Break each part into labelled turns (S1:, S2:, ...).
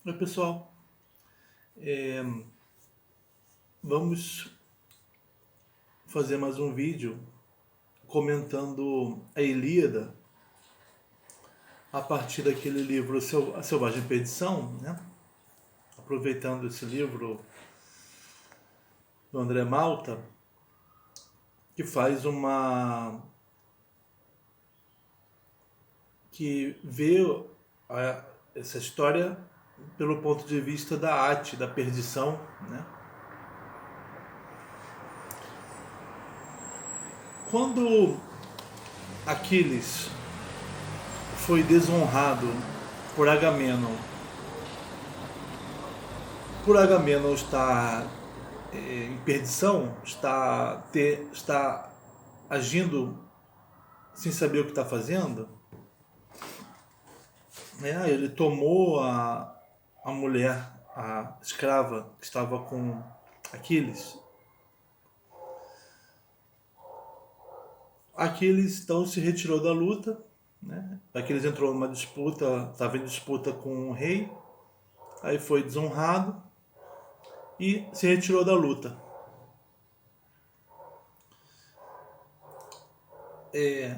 S1: Oi, pessoal. É, Vamos fazer mais um vídeo comentando a Ilíada a partir daquele livro A Selvagem Perdição, né? Aproveitando esse livro do André Malta, que faz que vê essa história pelo ponto de vista da arte, da perdição, né? Quando Aquiles foi desonrado por Agamenon, estar em perdição, está agindo sem saber o que está fazendo, né? Ele tomou a mulher, a escrava que estava com Aquiles. Aquiles então se retirou da luta, né? Aquiles entrou numa disputa, estava em disputa com o rei, aí foi desonrado e se retirou da luta.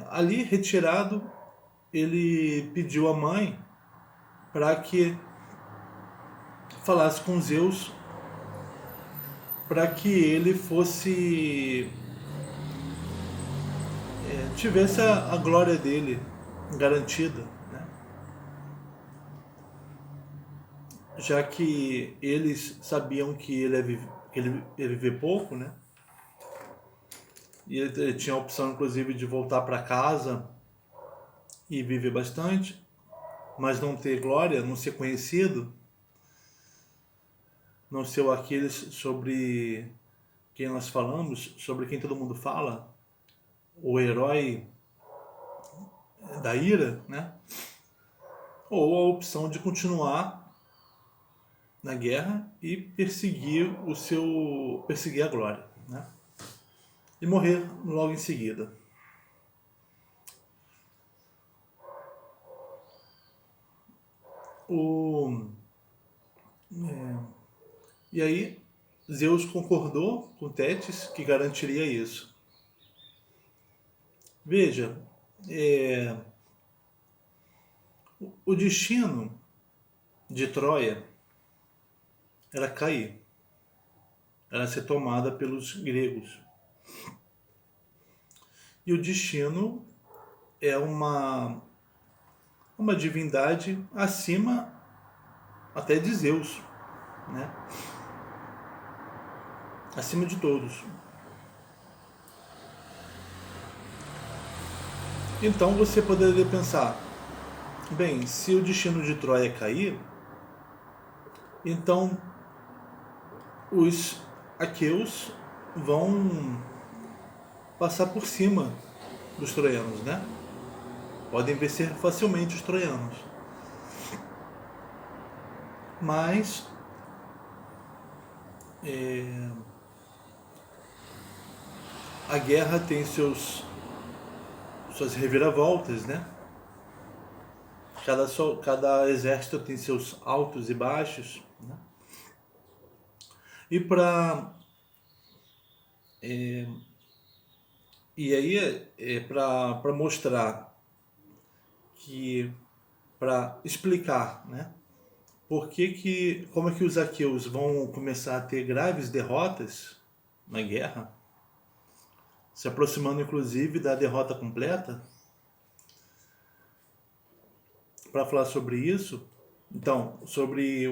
S1: Ali retirado, ele pediu à mãe para que falasse com Zeus para que ele fosse tivesse a glória dele garantida, né? Já que eles sabiam que ele ia viver pouco, né? E ele tinha a opção, inclusive, de voltar para casa e viver bastante, mas não ter glória, não ser conhecido, não ser o Aquiles sobre quem nós falamos, sobre quem todo mundo fala, o herói da ira, né? Ou a opção de continuar na guerra e perseguir a glória, né? E morrer logo em seguida. E aí Zeus concordou com Tétis que garantiria isso. Veja, o destino de Troia era cair, era ser tomada pelos gregos. E o destino é uma divindade acima até de Zeus, né? Acima de todos. Então você poderia pensar, bem, se o destino de Troia cair, então os aqueus vão passar por cima dos troianos, né? Podem vencer facilmente os troianos. Mas a guerra tem suas reviravoltas, né? Cada exército tem seus altos e baixos, né? E para mostrar que, para explicar, né? Como é que os aqueus vão começar a ter graves derrotas na guerra, se aproximando inclusive da derrota completa. Para falar sobre isso, então, sobre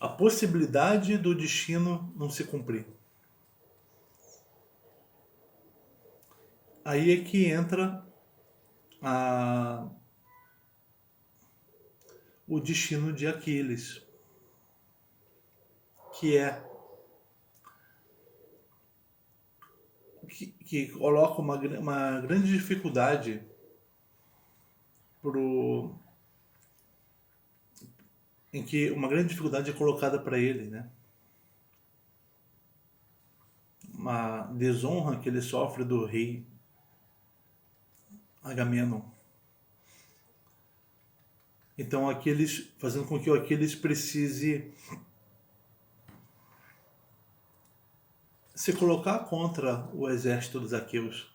S1: a possibilidade do destino não se cumprir. Aí é que entra o destino de Aquiles, que coloca uma grande dificuldade em que uma grande dificuldade é colocada para ele, né? Uma desonra que ele sofre do rei Agamenon. Então Aquiles, fazendo com que o Aquiles precise se colocar contra o exército dos aqueus,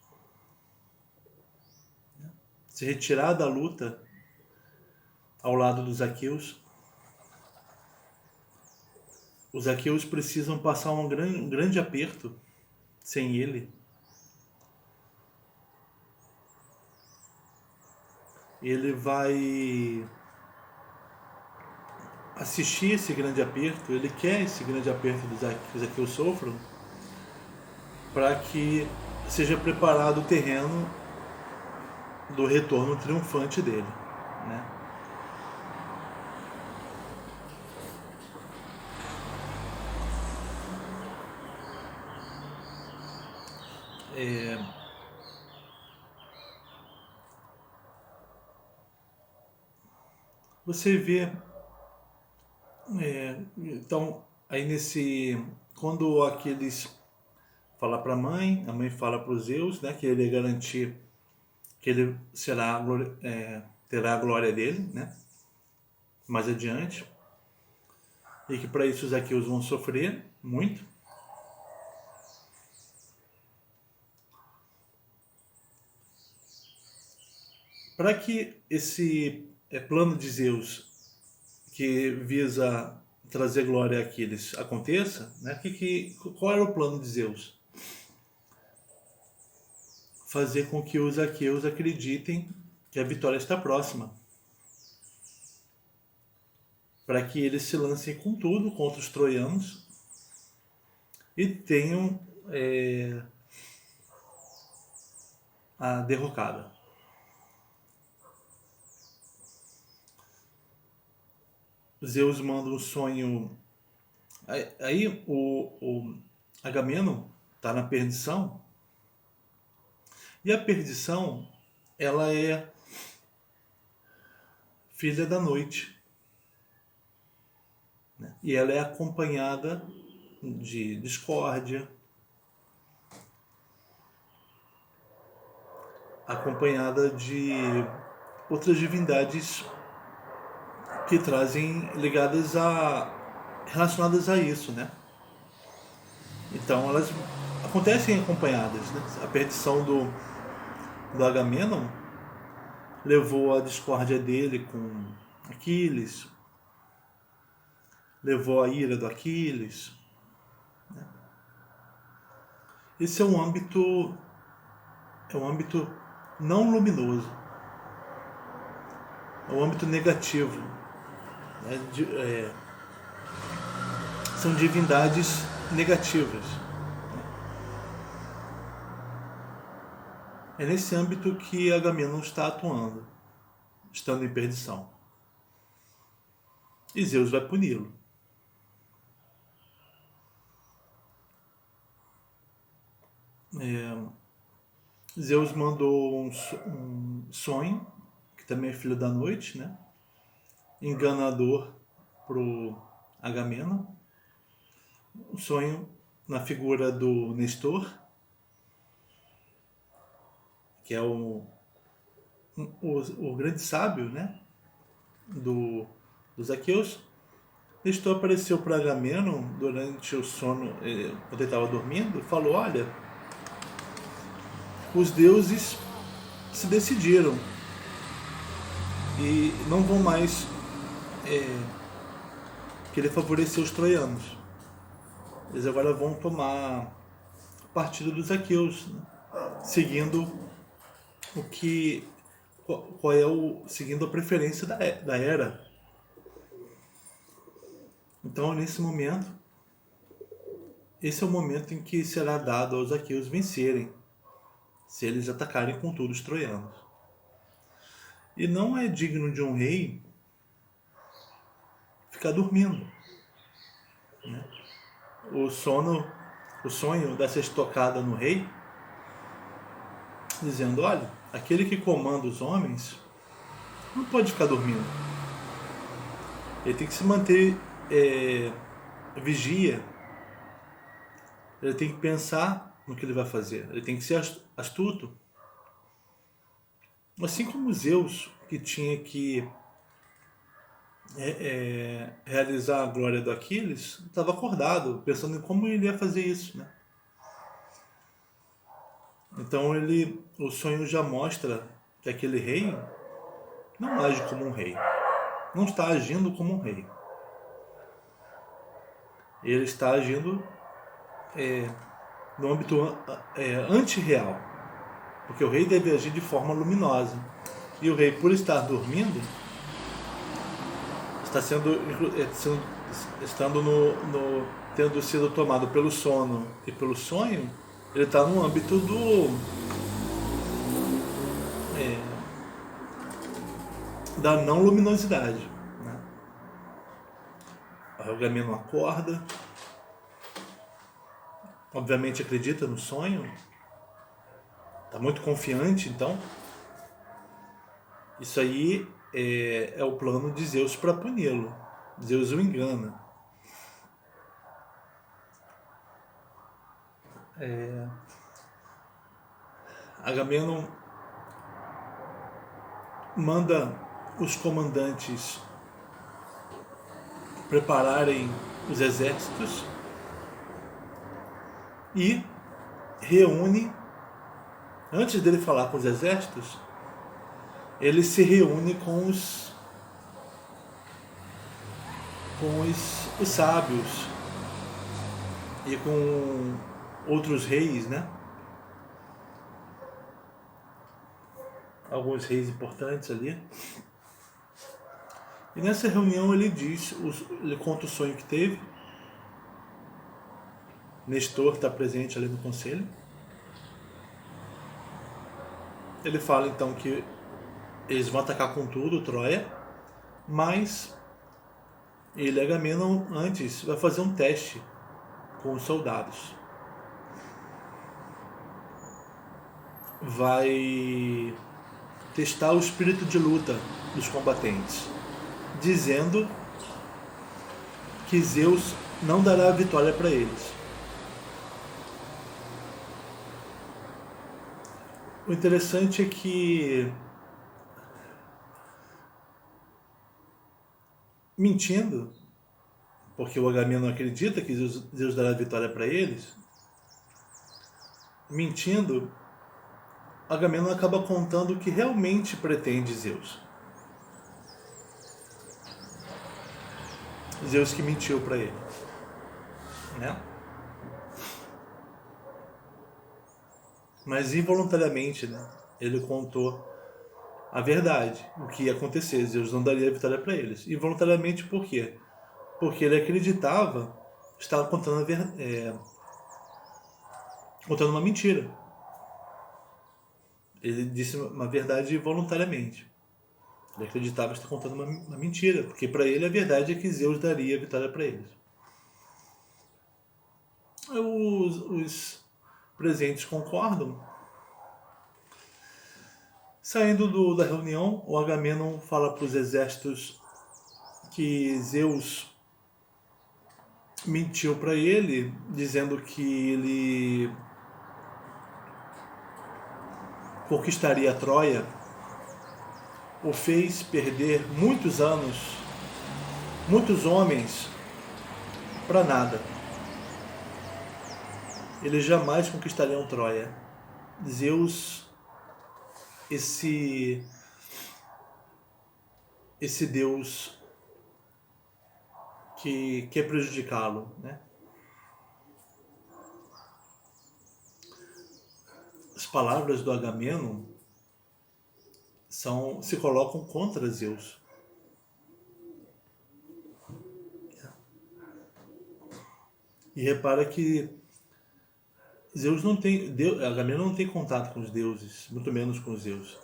S1: se retirar da luta ao lado dos aqueus. Os aqueus precisam passar um grande aperto sem ele. Ele vai assistir esse grande aperto, ele quer esse grande aperto que os aqueus sofram, para que seja preparado o terreno do retorno triunfante dele, né? Você vê, então, aí quando Aquiles fala para a mãe fala para os Zeus, né, que ele garantir que ele terá a glória dele, né, mais adiante, e que para isso os aqueus vão sofrer muito. Para que esse plano de Zeus, que visa trazer glória a Aquiles, aconteça, né? Qual era o plano de Zeus? Fazer com que os aqueus acreditem que a vitória está próxima, para que eles se lancem com tudo contra os troianos e tenham a derrocada. Zeus manda um sonho. Aí o Agamenon está na perdição. E a perdição, ela é filha da noite, né? E ela é acompanhada de discórdia, acompanhada de outras divindades que trazem relacionadas a isso, né? Então elas acontecem acompanhadas, né? A perdição do Agamenon levou a discórdia dele com Aquiles, levou a ira do Aquiles, né? Esse é um âmbito não luminoso, é um âmbito negativo, né? São divindades negativas. É nesse âmbito que Agamenon está atuando, estando em perdição. E Zeus vai puni-lo. Zeus mandou um sonho, que também é filho da noite, né? Enganador pro Agamenon. Um sonho na figura do Nestor, que é o grande sábio, né, dos aqueus. Nestor apareceu para Agamenon durante o sono, quando ele estava dormindo, e falou: olha, os deuses se decidiram e não vão mais querer favorecer os troianos. Eles agora vão tomar partido dos aqueus, né, seguindo seguindo a preferência da Hera. Então, nesse momento, esse é o momento em que será dado aos aqueus vencerem, se eles atacarem com tudo os troianos. E não é digno de um rei ficar dormindo, né? O sonho dessa estocada no rei, dizendo: olha, aquele que comanda os homens não pode ficar dormindo. Ele tem que se manter vigia. Ele tem que pensar no que ele vai fazer. Ele tem que ser astuto. Assim como Zeus, que tinha que realizar a glória do Aquiles, estava acordado, pensando em como ele ia fazer isso, né? Então o sonho já mostra que aquele rei não age como um rei, não está agindo como um rei. Ele está agindo no âmbito antirreal, porque o rei deve agir de forma luminosa. E o rei, por estar dormindo, está estando tendo sido tomado pelo sono e pelo sonho, ele está no âmbito da não luminosidade, né? O Agamemnon acorda, obviamente acredita no sonho, está muito confiante, então isso aí é o plano de Zeus para puni-lo. Zeus o engana. Agamemnon manda os comandantes prepararem os exércitos e reúne, antes dele falar com os exércitos, ele se reúne com os sábios e com outros reis, né? Alguns reis importantes ali. E nessa reunião ele conta o sonho que teve. Nestor está presente ali no conselho. Ele fala então que eles vão atacar com tudo Troia, mas ele, Agamemnon, antes vai fazer um teste com os soldados. Vai testar o espírito de luta dos combatentes, dizendo que Zeus não dará a vitória para eles. O interessante é que, mentindo, porque o Agamemnon acredita que Zeus dará a vitória para eles, mentindo, Agamemnon acaba contando o que realmente pretende Zeus. Zeus que mentiu para ele, né? Mas involuntariamente, né? Ele contou a verdade, o que ia acontecer. Zeus não daria a vitória para eles. Involuntariamente por quê? Porque ele acreditava, estava contando contando uma mentira. Ele disse uma verdade voluntariamente. Ele acreditava estar contando uma mentira, porque para ele a verdade é que Zeus daria a vitória para eles. Os presentes concordam. Saindo da reunião, o Agamemnon fala para os exércitos que Zeus mentiu para ele, dizendo que ele conquistaria a Troia, o fez perder muitos anos, muitos homens, para nada. Eles jamais conquistariam Troia. Zeus, esse Deus que quer prejudicá-lo, né? As palavras do Agamemnon se colocam contra Zeus. E repara que Agamemnon não tem contato com os deuses, muito menos com Zeus.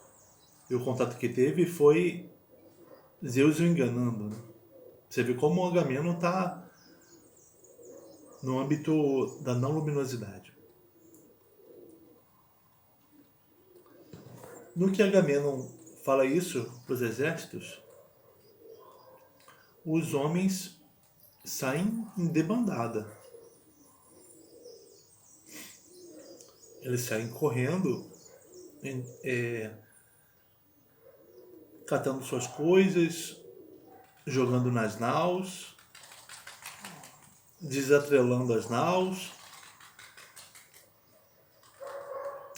S1: E o contato que teve foi Zeus o enganando, né? Você vê como o Agamemnon está no âmbito da não luminosidade. No que Agamemnon fala isso para os exércitos, os homens saem em debandada. Eles saem correndo, catando suas coisas, jogando nas naus, desatrelando as naus,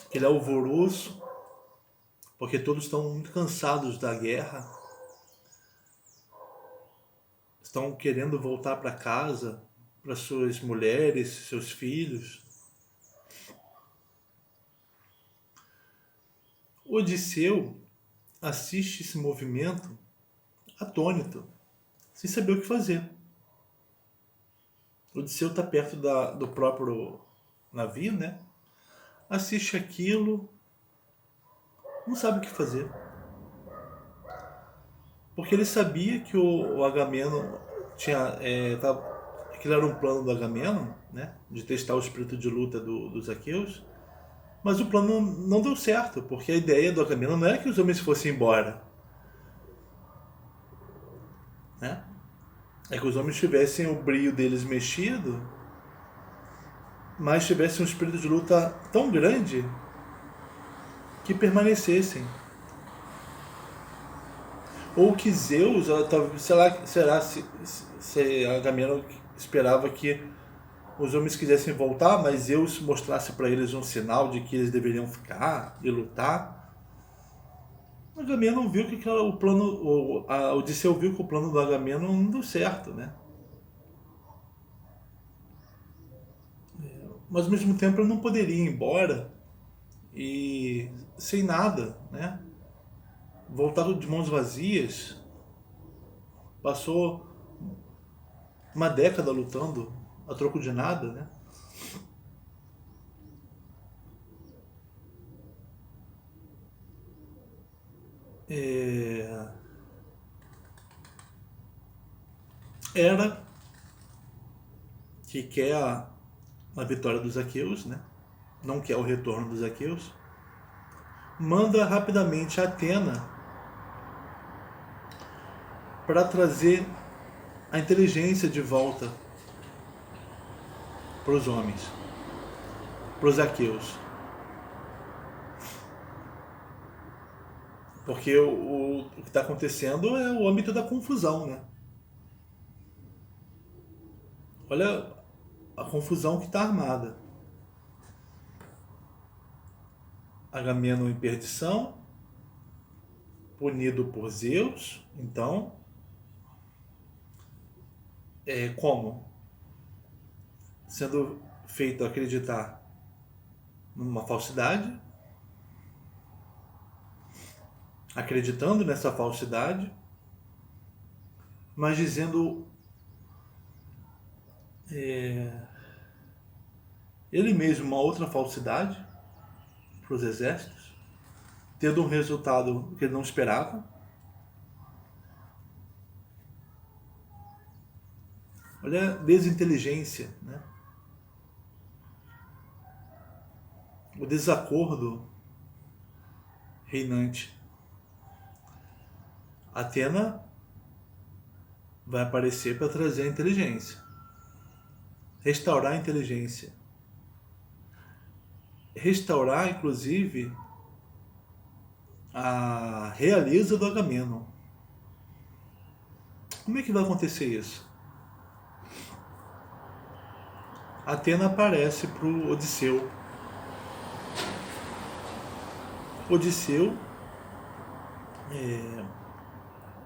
S1: aquele alvoroço, porque todos estão muito cansados da guerra, estão querendo voltar para casa, para suas mulheres, seus filhos. Odisseu assiste esse movimento atônito, sem saber o que fazer. Odisseu está perto do próprio navio, né? Assiste aquilo, não sabe o que fazer. Porque ele sabia que o Agamenon tinha. Aquilo era um plano do Agamenon, né? De testar o espírito de luta dos aqueus. Mas o plano não deu certo, porque a ideia do Agamenon não era que os homens fossem embora, né? É que os homens tivessem o brio deles mexido, mas tivessem um espírito de luta tão grande que permanecessem. Ou que Zeus, sei lá, será se Agamenon esperava que os homens quisessem voltar, mas Zeus mostrasse para eles um sinal de que eles deveriam ficar e lutar. Agamenon viu que o plano, Odisseu viu que o plano do Agamenon não deu certo, né? Mas ao mesmo tempo ele não poderia ir embora e sem nada, né? Voltado de mãos vazias, passou uma década lutando a troco de nada, né? Hera, que quer a vitória dos aqueus, né? Não quer o retorno dos aqueus, manda rapidamente a Atena para trazer a inteligência de volta para os homens, para os aqueus. Porque o que está acontecendo é o âmbito da confusão, né? Olha a confusão que está armada. Agamenon em perdição, punido por Zeus, então, como? Sendo feito acreditar numa falsidade, acreditando nessa falsidade, mas dizendo ele mesmo uma outra falsidade para os exércitos, tendo um resultado que ele não esperava. Olha a desinteligência, né? O desacordo reinante. Atena vai aparecer para trazer a inteligência, restaurar a inteligência, restaurar inclusive a realeza do Agamenon. Como é que vai acontecer isso? Atena aparece para o Odisseu. Odisseu,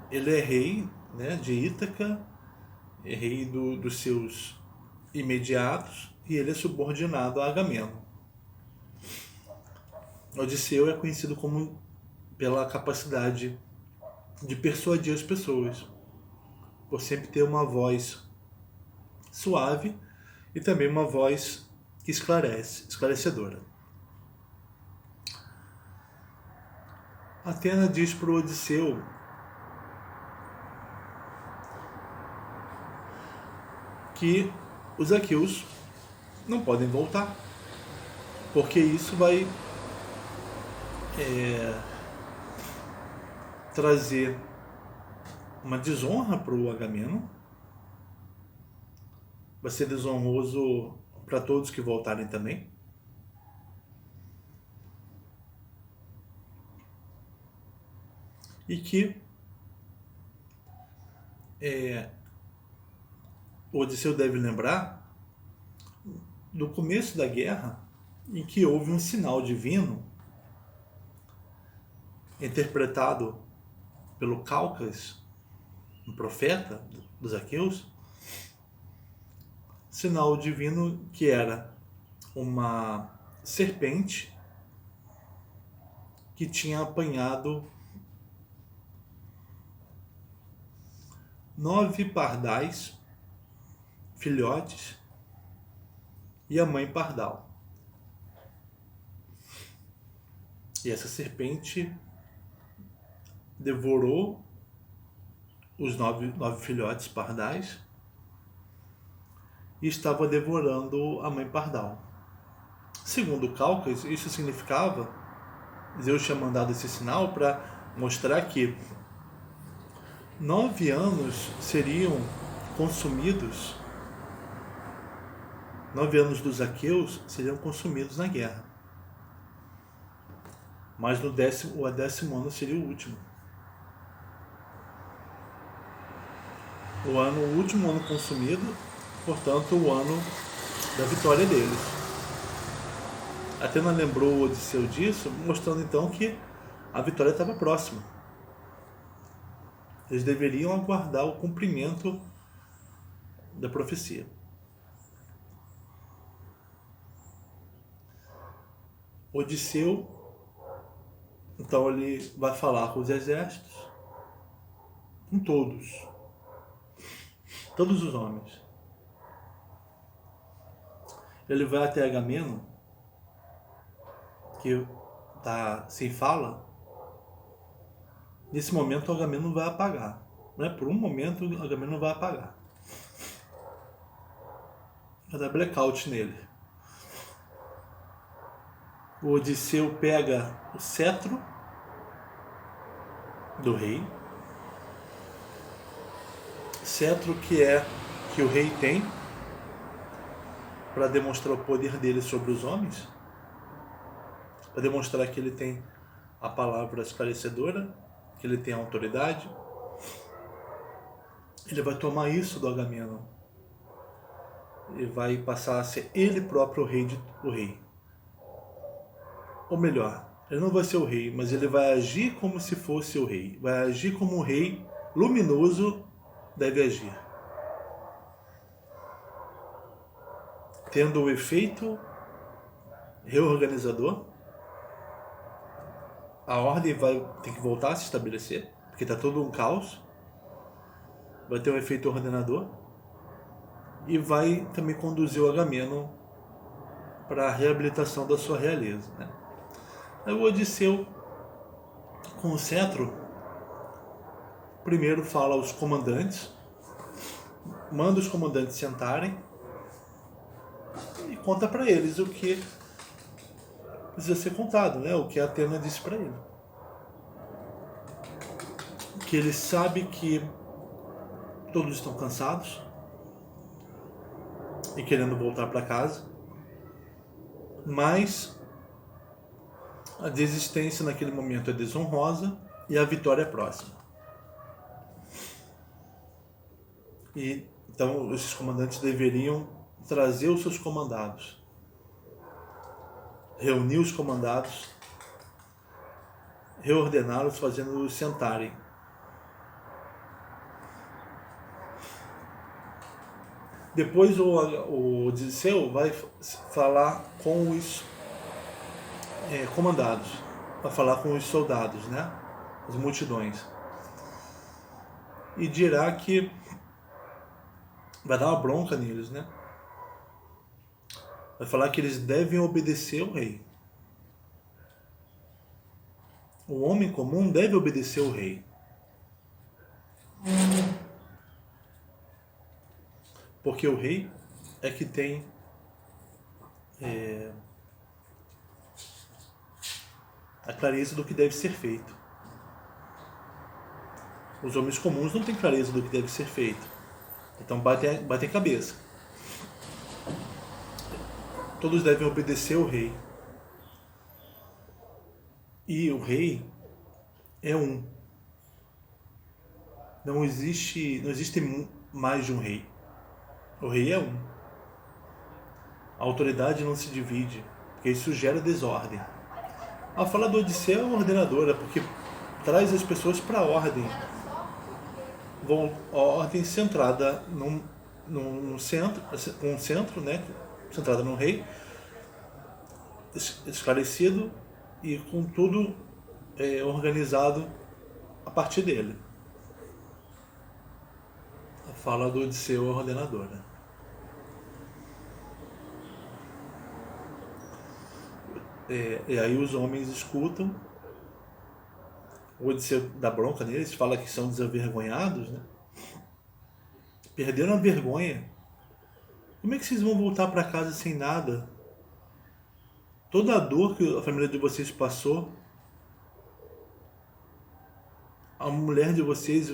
S1: ele é rei, né, de Ítaca, é rei dos seus imediatos, e ele é subordinado a Agamenon. Odisseu é conhecido pela capacidade de persuadir as pessoas, por sempre ter uma voz suave e também uma voz que esclarecedora. Atena diz para o Odisseu que os aqueus não podem voltar, porque isso vai trazer uma desonra para o Agamenon, vai ser desonroso para todos que voltarem também. E que o Odisseu deve lembrar do começo da guerra, em que houve um sinal divino interpretado pelo Calcas, um profeta dos aqueus, sinal divino que era uma serpente que tinha apanhado 9 pardais, filhotes, e a mãe pardal. E essa serpente devorou os 9 filhotes pardais e estava devorando a mãe pardal. Segundo Calcas, isso significava, Zeus tinha mandado esse sinal para mostrar que 9 anos seriam consumidos, 9 anos dos aqueus seriam consumidos na guerra. Mas o 10º ano seria o último. O último ano consumido, portanto, o ano da vitória deles. Atena lembrou o Odisseu disso, mostrando então que a vitória estava próxima. Eles deveriam aguardar o cumprimento da profecia. Odisseu, então, ele vai falar com os exércitos, com todos os homens. Ele vai até Agamemnon, que está sem fala. Nesse momento, o Agamemnon vai apagar. Né? Por um momento, o Agamemnon vai apagar. Vai dar blackout nele. O Odisseu pega o cetro do rei. Cetro que o rei tem para demonstrar o poder dele sobre os homens, para demonstrar que ele tem a palavra esclarecedora, que ele tem a autoridade. Ele vai tomar isso do Agamemnon e vai passar a ser ele próprio o rei. Ou melhor, ele não vai ser o rei, mas ele vai agir como se fosse o rei. Vai agir como um rei luminoso deve agir. Tendo o efeito reorganizador, a ordem vai ter que voltar a se estabelecer, porque está todo um caos. Vai ter um efeito ordenador e vai também conduzir o Agamemnon para a reabilitação da sua realeza, né? Aí o Odisseu, com o cetro, primeiro fala aos comandantes, manda os comandantes sentarem e conta para eles o que precisa ser contado, né? O que a Atena disse para ele. Que ele sabe que todos estão cansados e querendo voltar para casa, mas a desistência naquele momento é desonrosa e a vitória é próxima. E então esses comandantes deveriam trazer os seus comandados, reunir os comandados, reordená-los, fazendo-os sentarem. Depois o Odisseu vai falar com os comandados, vai falar com os soldados, né? As multidões. E dirá que vai dar uma bronca neles, né? Vai falar que eles devem obedecer ao rei. O homem comum deve obedecer ao rei. Porque o rei é que tem a clareza do que deve ser feito. Os homens comuns não têm clareza do que deve ser feito. Então batem cabeça. Todos devem obedecer ao rei. E o rei é um. não existe mais de um rei. O rei é um. A autoridade não se divide, porque isso gera desordem. A fala do Odisseu é ordenadora, porque traz as pessoas para a ordem. A ordem centrada num centro, um centro, né, centrada no rei, esclarecido e com tudo organizado a partir dele. A fala do Odisseu é ordenadora. E aí os homens escutam, o Odisseu dá bronca neles, fala que são desavergonhados, né? Perderam a vergonha. Como é que vocês vão voltar para casa sem nada? Toda a dor que a família de vocês passou, a mulher de vocês,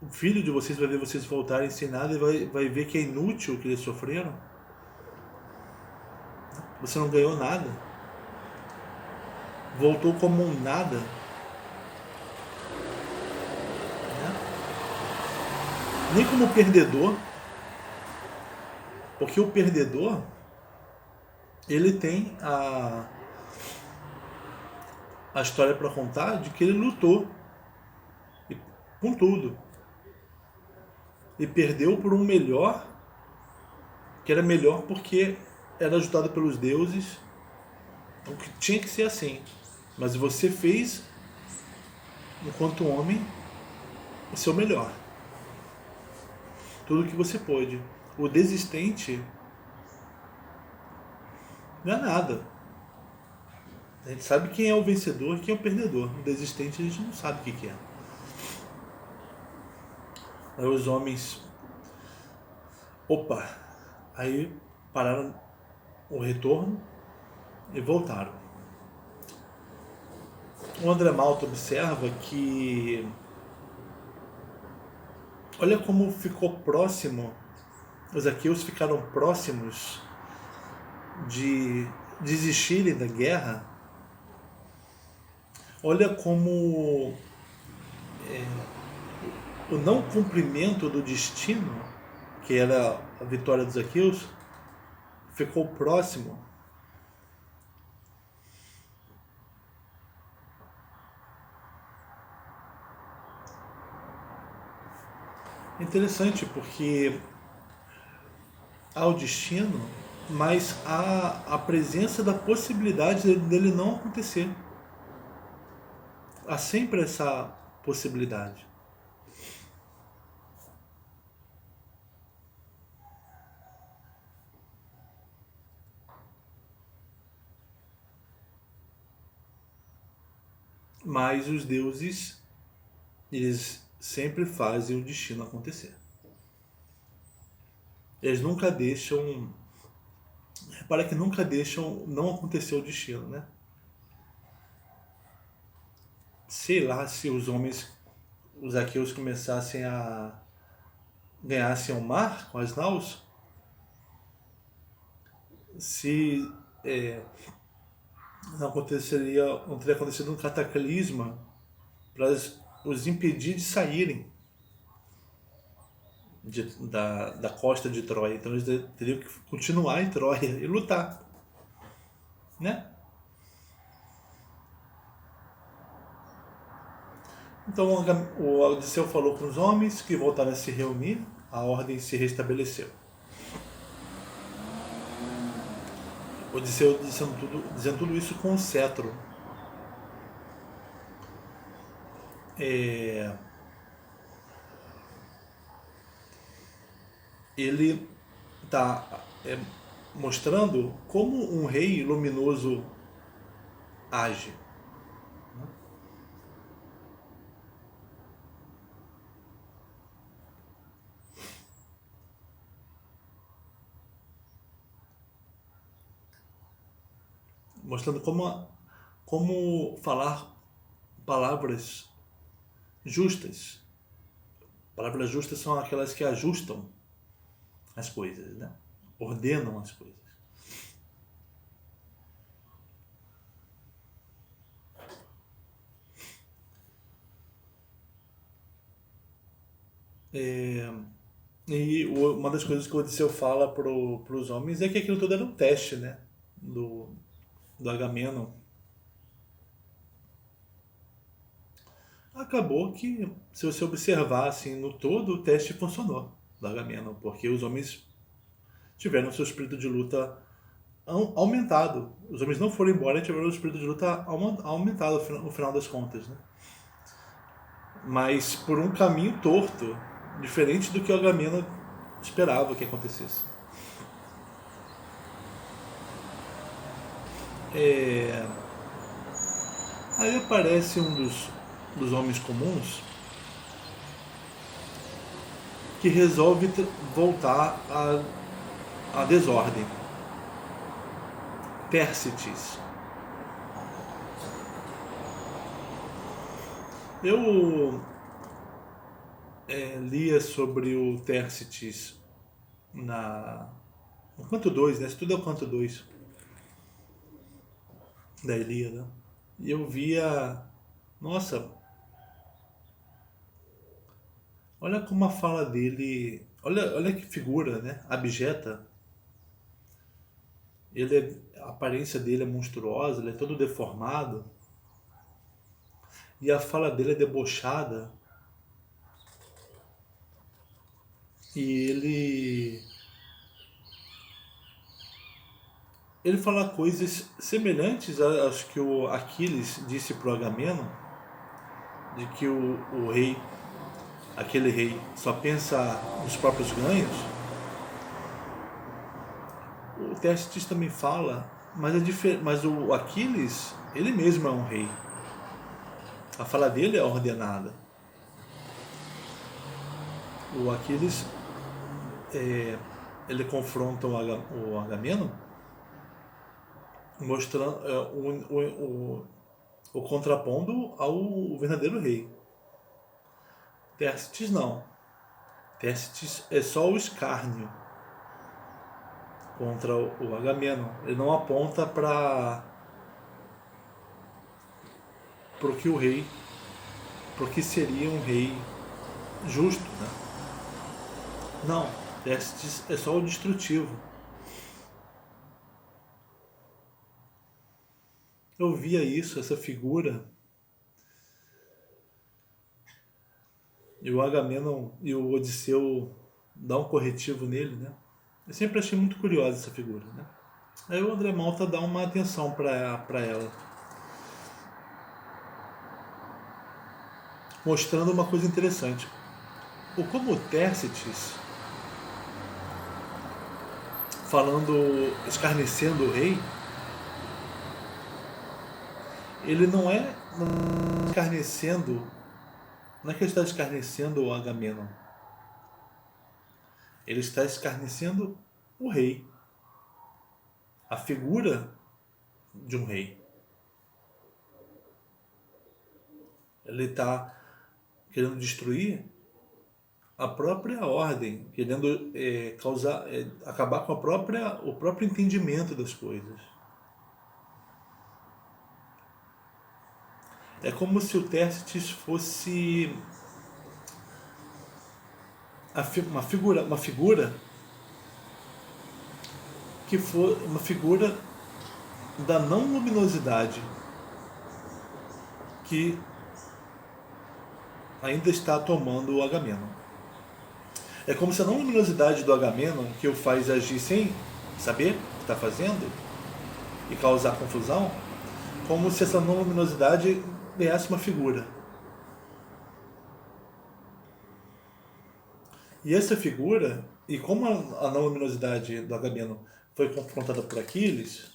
S1: o filho de vocês vai ver vocês voltarem sem nada e vai ver que é inútil o que eles sofreram. Você não ganhou nada. Voltou como um nada. Nem como perdedor. Porque o perdedor, ele tem a história para contar de que ele lutou com tudo. E perdeu por um melhor, que era melhor porque era ajudado pelos deuses. Então que tinha que ser assim. Mas você fez, enquanto homem, o seu melhor. Tudo que você pôde. O desistente não é nada. A gente sabe quem é o vencedor e quem é o perdedor. O desistente a gente não sabe o que é. Aí os homens... Opa! Aí pararam o retorno e voltaram. O André Malta observa que... Olha como ficou próximo, os aqueus ficaram próximos de desistirem da guerra. Olha como o não cumprimento do destino, que era a vitória dos aqueus, ficou próximo. É interessante porque há o destino, mas há a presença da possibilidade dele não acontecer. Há sempre essa possibilidade. Mas os deuses, eles sempre fazem o destino acontecer. Eles nunca deixam... Repara que nunca deixam não acontecer o destino, né? Sei lá se os homens, os aqueus começassem a ganhassem o mar com as naus, se não teria acontecido um cataclisma para os impedir de saírem da costa de Troia. Então eles teriam que continuar em Troia e lutar, né? Então o Odisseu falou com os homens que voltaram a se reunir, a ordem se restabeleceu. Odisseu dizendo tudo isso com o cetro. Ele está mostrando como um rei luminoso age. Mostrando como falar palavras justas. Palavras justas são aquelas que ajustam as coisas, né? Ordenam as coisas. E uma das coisas que o Odisseu fala pros homens é que aquilo tudo era um teste, né? Do Agamenon. Acabou que, se você observar assim no todo, o teste funcionou do Agamenon, porque os homens tiveram seu espírito de luta aumentado. Os homens não foram embora e tiveram o espírito de luta aumentado no final das contas, né? Mas por um caminho torto, diferente do que o Agamenon esperava que acontecesse. Aí aparece um dos homens comuns que resolve voltar à desordem. Tércites. Eu lia sobre o Tércites no canto 2, né? Isso tudo é o canto 2 da Ilíada. E eu via, nossa, olha como a fala dele, olha que figura, né? Abjeta. A aparência dele é monstruosa, ele é todo deformado. E a fala dele é debochada. E ele fala coisas semelhantes às que o Aquiles disse pro Agamenon, de que o rei, aquele rei, só pensa nos próprios ganhos. O Tércites também fala, mas o Aquiles, ele mesmo é um rei. A fala dele é ordenada. O Aquiles, ele confronta o Agamenon mostrando o contrapondo ao verdadeiro rei. Tércites não. Tércites é só o escárnio contra o Agamenon. Ele não aponta para o que o rei, para o que seria um rei justo, né? Não, Tércites é só o destrutivo. Eu via isso, essa figura, e o Agamenon e o Odisseu dá um corretivo nele, né? Eu sempre achei muito curiosa essa figura, né? Aí o André Malta dá uma atenção para ela, mostrando uma coisa interessante. Como Tércites, falando, escarnecendo o rei, ele não é escarnecendo, não é que ele está escarnecendo o Agamenon. Ele está escarnecendo o rei, a figura de um rei. Ele está querendo destruir a própria ordem, querendo acabar com o próprio entendimento das coisas. É como se o Tércites fosse uma figura que for uma figura da não luminosidade que ainda está tomando o Agamenon. É como se a não luminosidade do Agamenon, que o faz agir sem saber o que está fazendo e causar confusão, como se essa não luminosidade ganhasse uma figura. E essa figura, e como a não luminosidade do Agamenon foi confrontada por Aquiles,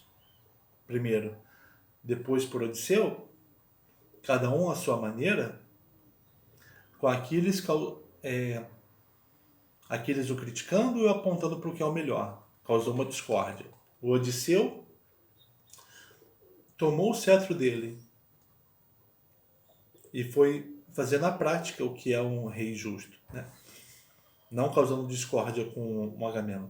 S1: primeiro, depois por Odisseu, cada um à sua maneira, com Aquiles o criticando e apontando para o que é o melhor, causou uma discórdia. O Odisseu tomou o cetro dele e foi fazer na prática o que é um rei justo, né? Não causando discórdia com o Agamenon.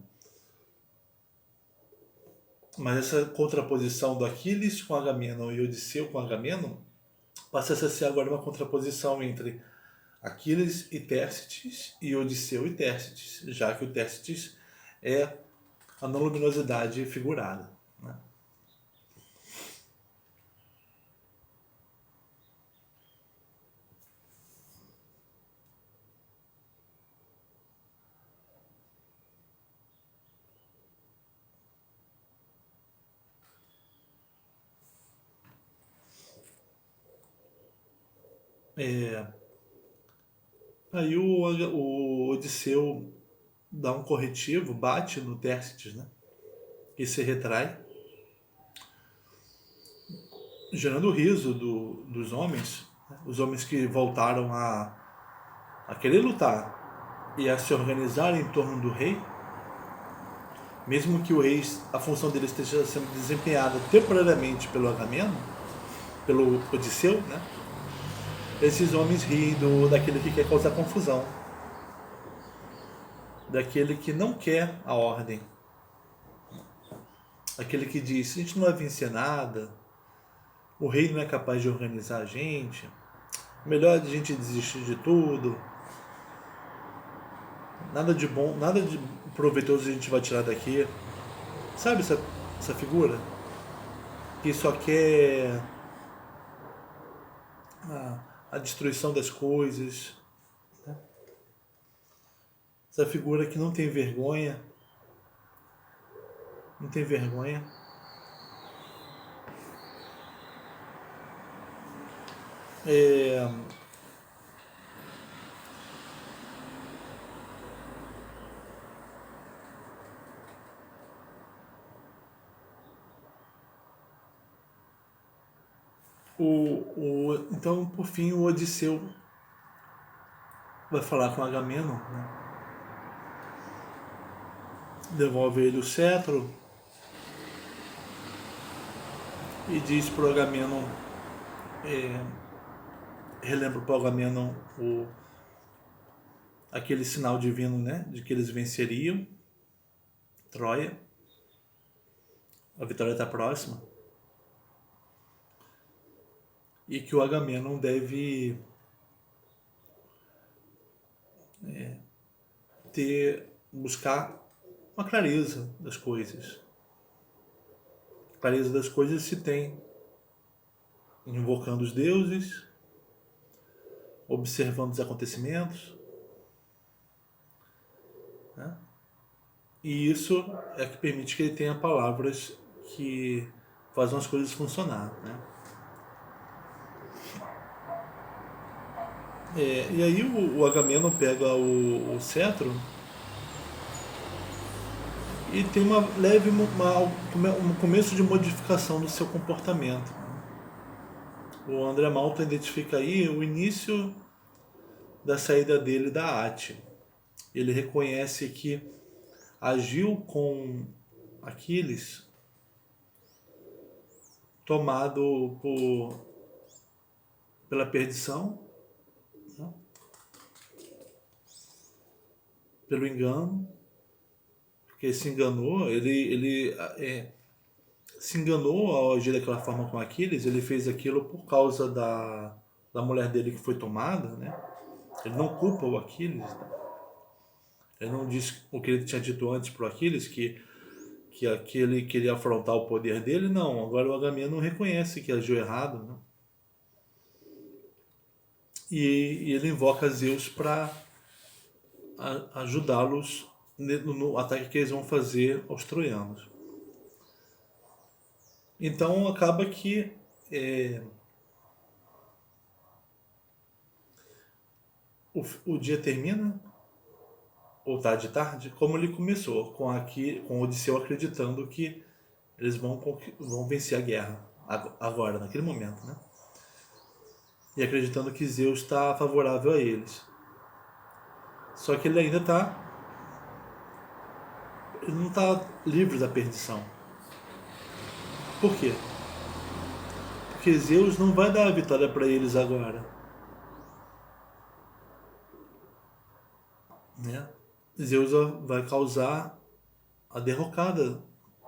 S1: Mas essa contraposição do Aquiles com Agamenon e Odisseu com Agamenon passa a ser agora uma contraposição entre Aquiles e Tércites e Odisseu e Tércites, já que o Tércites é a não luminosidade figurada, né? Aí o Odisseu dá um corretivo, bate no Tércites, né? E se retrai, gerando o riso dos homens, né? Os homens que voltaram a querer lutar e a se organizar em torno do rei, mesmo que o rei, a função dele esteja sendo desempenhada temporariamente pelo Agamemnon, pelo Odisseu, né? Esses homens riem daquele que quer causar confusão, daquele que não quer a ordem, aquele que diz: a gente não vai vencer nada, o rei não é capaz de organizar a gente, melhor a gente desistir de tudo, nada de bom, nada de proveitoso a gente vai tirar daqui. Sabe essa figura? Que só quer a destruição das coisas. Né? Essa figura que não tem vergonha. Não tem vergonha. Então, por fim, o Odisseu vai falar com Agamemnon, né? Devolve ele o cetro e diz para o Agamemnon, relembra para o Agamemnon aquele sinal divino, né, de que eles venceriam Troia, a vitória está próxima, e que o Agamemnon deve buscar uma clareza das coisas. Clareza das coisas se tem invocando os deuses, observando os acontecimentos, né? E isso é que permite que ele tenha palavras que fazem as coisas funcionar, né? E aí o Agamemnon pega o cetro e tem um começo de modificação do seu comportamento. O André Malta identifica aí o início da saída dele da Ate. Ele reconhece que agiu com Aquiles tomado pela perdição, né? Pelo engano, porque se enganou, ele se enganou ao agir daquela forma com Aquiles. Ele fez aquilo por causa da mulher dele que foi tomada, né? Ele não culpa o Aquiles, né? Ele não diz o que ele tinha dito antes para o Aquiles, que aquele queria afrontar o poder dele. Não, agora o Agamemnon reconhece que agiu errado, né? E ele invoca Zeus para ajudá-los no ataque que eles vão fazer aos troianos. Então acaba que o dia termina, ou tarde como ele começou, com Odisseu acreditando que eles vão vencer a guerra agora, naquele momento, né? E acreditando que Zeus está favorável a eles. Só que ele ainda ele não está livre da perdição. Por quê? Porque Zeus não vai dar a vitória para eles agora, né? Zeus vai causar a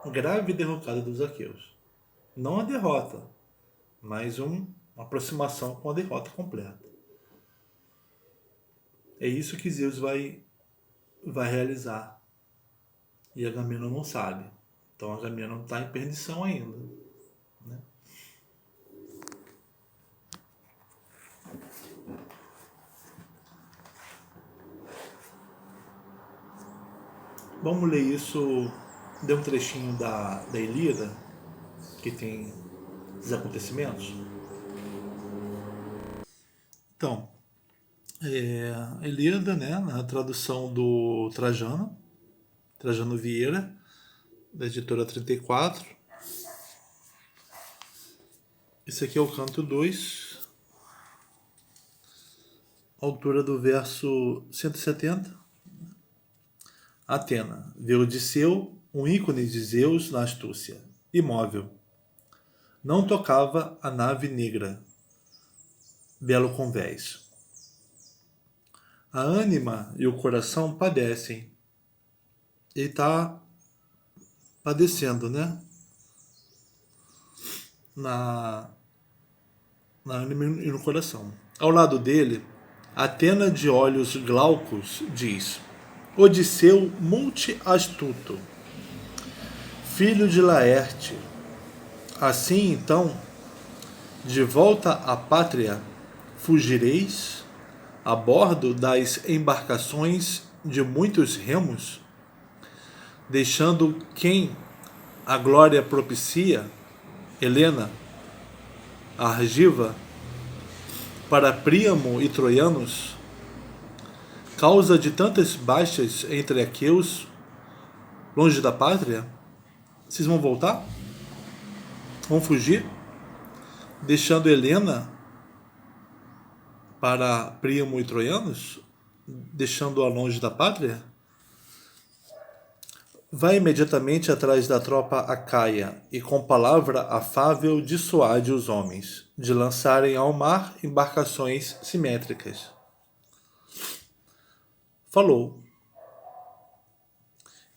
S1: grave derrocada dos aqueus. Não a derrota, mas uma aproximação com a derrota completa. É isso que Zeus vai realizar. E Agamenon não sabe. Então Agamenon está em perdição ainda. Né? Vamos ler isso, deu um trechinho da Ilíada, que tem os acontecimentos. Então, a Ilíada, né, na tradução do Trajano Vieira, da editora 34. Esse aqui é o canto 2, altura do verso 170. Atena, vê Odisseu, um ícone de Zeus na astúcia, imóvel. Não tocava a nave negra, belo convés. A ânima e o coração padecem. Ele está padecendo, né? Na ânima e no coração. Ao lado dele, Atena de olhos glaucos diz: Odisseu multi-astuto, filho de Laerte. Assim, então, de volta à pátria, fugireis a bordo das embarcações de muitos remos, deixando quem a glória propicia, Helena, Argiva, para Príamo e troianos, causa de tantas baixas entre aqueus, longe da pátria? Vocês vão voltar? Vão fugir? Deixando Helena para Príamo e troianos? Deixando-a longe da pátria? Vai imediatamente atrás da tropa acaia e com palavra afável dissuade os homens de lançarem ao mar embarcações simétricas. Falou.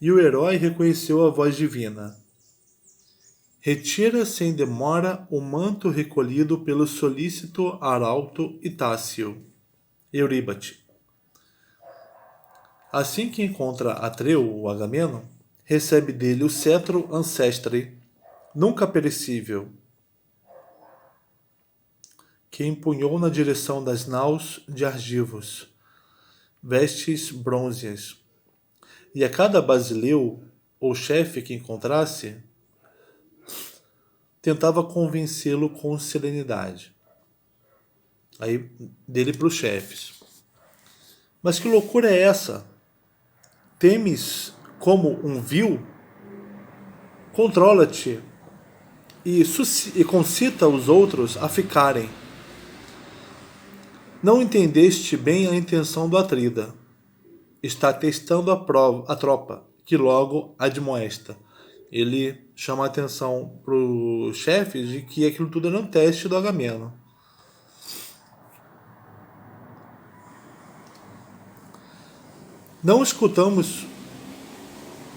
S1: E o herói reconheceu a voz divina. Retira sem demora o manto recolhido pelo solícito arauto Itácio, Euríbate. Assim que encontra Atreu, o Agamenon, recebe dele o cetro ancestre, nunca perecível, que empunhou na direção das naus de argivos, vestes brônzeas, e a cada basileu ou chefe que encontrasse, tentava convencê-lo com serenidade. Aí, dele para os chefes. Mas que loucura é essa? Temes como um vil? Controla-te e concita os outros a ficarem. Não entendeste bem a intenção do Atrida. Está testando a tropa, que logo admoesta. Ele chama a atenção para os chefes de que aquilo tudo era um teste do Agamenon. Não escutamos.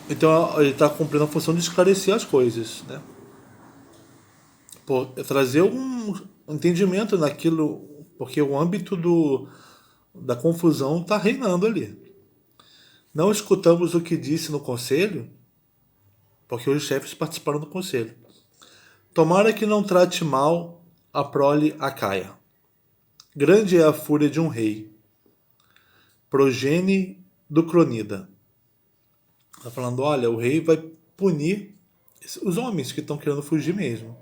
S1: Então ele está cumprindo a função de esclarecer as coisas, né? Trazer um entendimento naquilo, porque o âmbito da confusão está reinando ali. Não escutamos o que disse no conselho, porque os chefes participaram do conselho. Tomara que não trate mal a prole acaia. Grande é a fúria de um rei, progene do Cronida. Está falando, olha, o rei vai punir os homens que estão querendo fugir mesmo.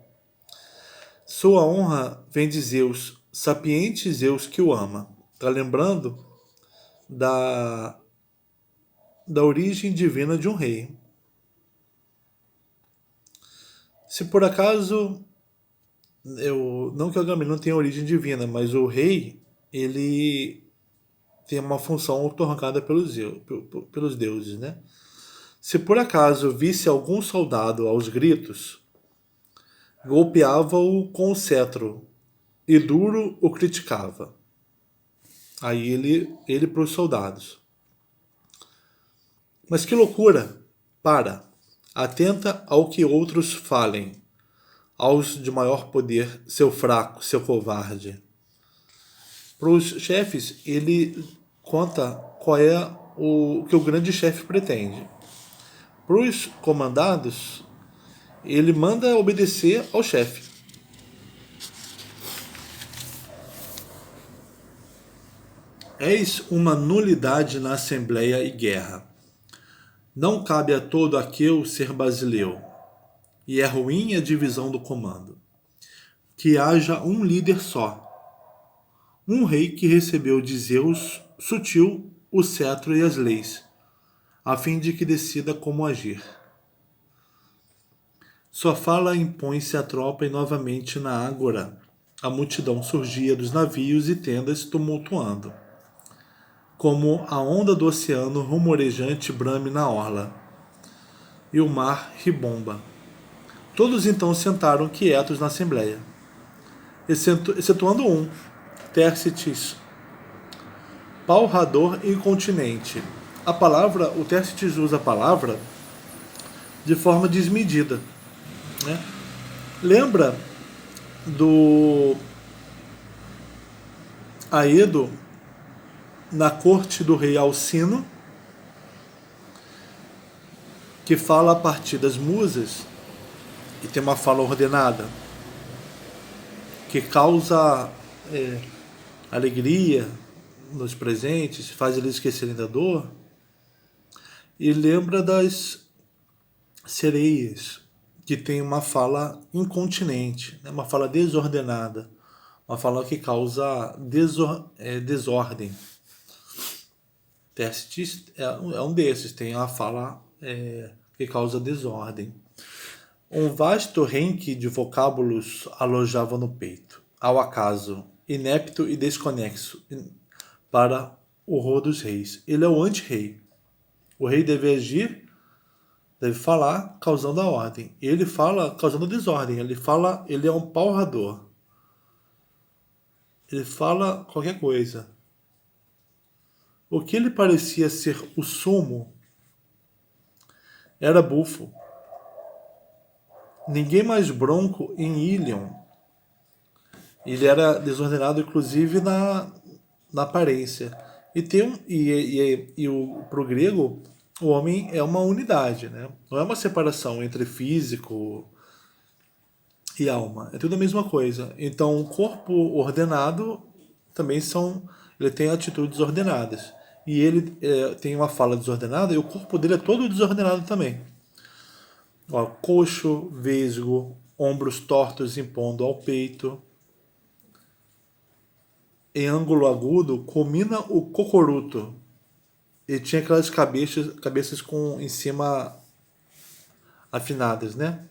S1: Sua honra vem de Zeus, sapiente Zeus que o ama. Está lembrando da origem divina de um rei. Se por acaso, não que o Agamenon tenha origem divina, mas o rei, ele tem uma função otorgada pelos deuses, né? Se por acaso visse algum soldado aos gritos, golpeava-o com o cetro e duro o criticava. Aí ele para os soldados. Mas que loucura! Para! Atenta ao que outros falem. Aos de maior poder, seu fraco, seu covarde. Para os chefes, ele conta qual é o que o grande chefe pretende. Para os comandados, ele manda obedecer ao chefe. Eis uma nulidade na assembleia e guerra. Não cabe a todo aquele ser basileu, e é ruim a divisão do comando. Que haja um líder só, um rei que recebeu de Zeus sutil o cetro e as leis, a fim de que decida como agir. Sua fala impõe-se à tropa e novamente na ágora a multidão surgia dos navios e tendas tumultuando, como a onda do oceano rumorejante brame na orla, e o mar ribomba. Todos então sentaram quietos na assembleia, excetuando um, Tércites, palrador incontinente. O Tércites usa a palavra de forma desmedida, né? Lembra do Aedo na corte do rei Alcino, que fala a partir das musas e tem uma fala ordenada que causa alegria nos presentes, faz eles esquecerem da dor. E lembra das sereias, que tem uma fala incontinente, né? Uma fala desordenada, uma fala que causa desordem. Tércites é um desses, tem a fala que causa desordem. Um vasto renque de vocábulos alojava no peito, ao acaso, inepto e desconexo para o rol dos reis. Ele é o anti-rei. O rei deve agir, deve falar causando a ordem. Ele fala causando desordem. Ele é um palrador. Ele fala qualquer coisa. O que lhe parecia ser o sumo era bufo. Ninguém mais bronco em Ilion. Ele era desordenado, inclusive, na aparência. Pro grego, o homem é uma unidade, né? Não é uma separação entre físico e alma. É tudo a mesma coisa. Então, o corpo ordenado também ele tem atitudes ordenadas. E ele tem uma fala desordenada e o corpo dele é todo desordenado também. Ó, coxo, vesgo, ombros tortos impondo ao peito. Em ângulo agudo, culmina o cocoruto. Ele tinha aquelas cabeças em cima afinadas, né?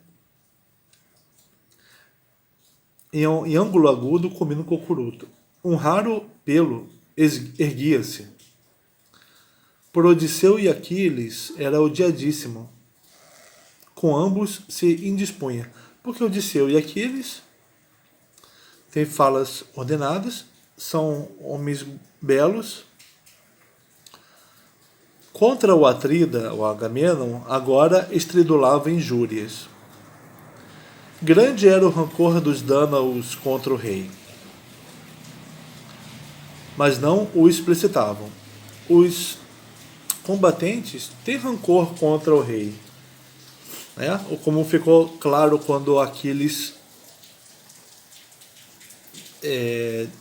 S1: Em ângulo agudo, culmina o cocoruto. Um raro pelo erguia-se. Por Odisseu e Aquiles era odiadíssimo. Com ambos se indispunha. Porque Odisseu e Aquiles têm falas ordenadas, são homens belos. Contra o Atrida, o Agamenon, agora estridulava injúrias. Grande era o rancor dos Dânaos contra o rei, mas não o explicitavam. Os combatentes têm rancor contra o rei, né? Como ficou claro quando Aquiles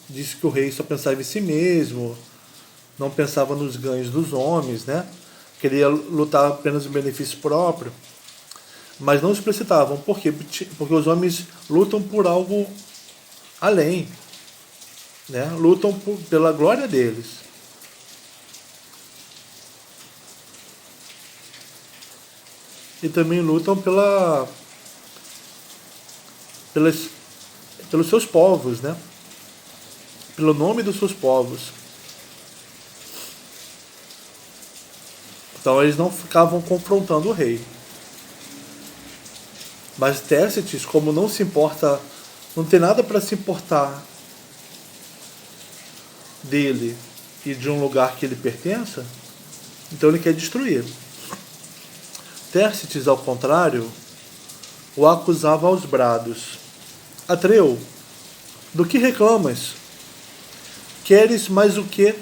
S1: disse que o rei só pensava em si mesmo, não pensava nos ganhos dos homens, né? Queria lutar apenas em benefício próprio, mas não explicitavam. Por quê? Porque os homens lutam por algo além, né? Lutam pela glória deles. E também lutam pelos seus povos, né? Pelo nome dos seus povos. Então eles não ficavam confrontando o rei. Mas Tércites, como não se importa, não tem nada para se importar dele e de um lugar que ele pertença, então ele quer destruir. Tércites, ao contrário, o acusava aos brados. Atreu, do que reclamas? Queres mais o quê?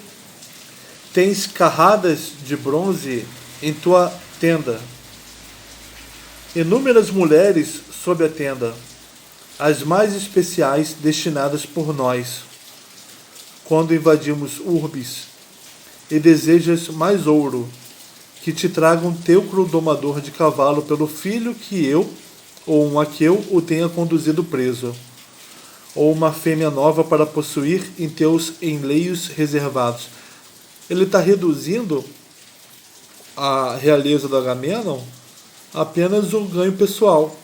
S1: tens carradas de bronze em tua tenda, inúmeras mulheres sob a tenda, as mais especiais destinadas por nós, quando invadimos urbes, e desejas mais ouro, que te traga um teucro domador de cavalo pelo filho que eu, ou um aqueu, o tenha conduzido preso, ou uma fêmea nova para possuir em teus enleios reservados. Ele está reduzindo a realeza do Agamenon apenas o ganho pessoal,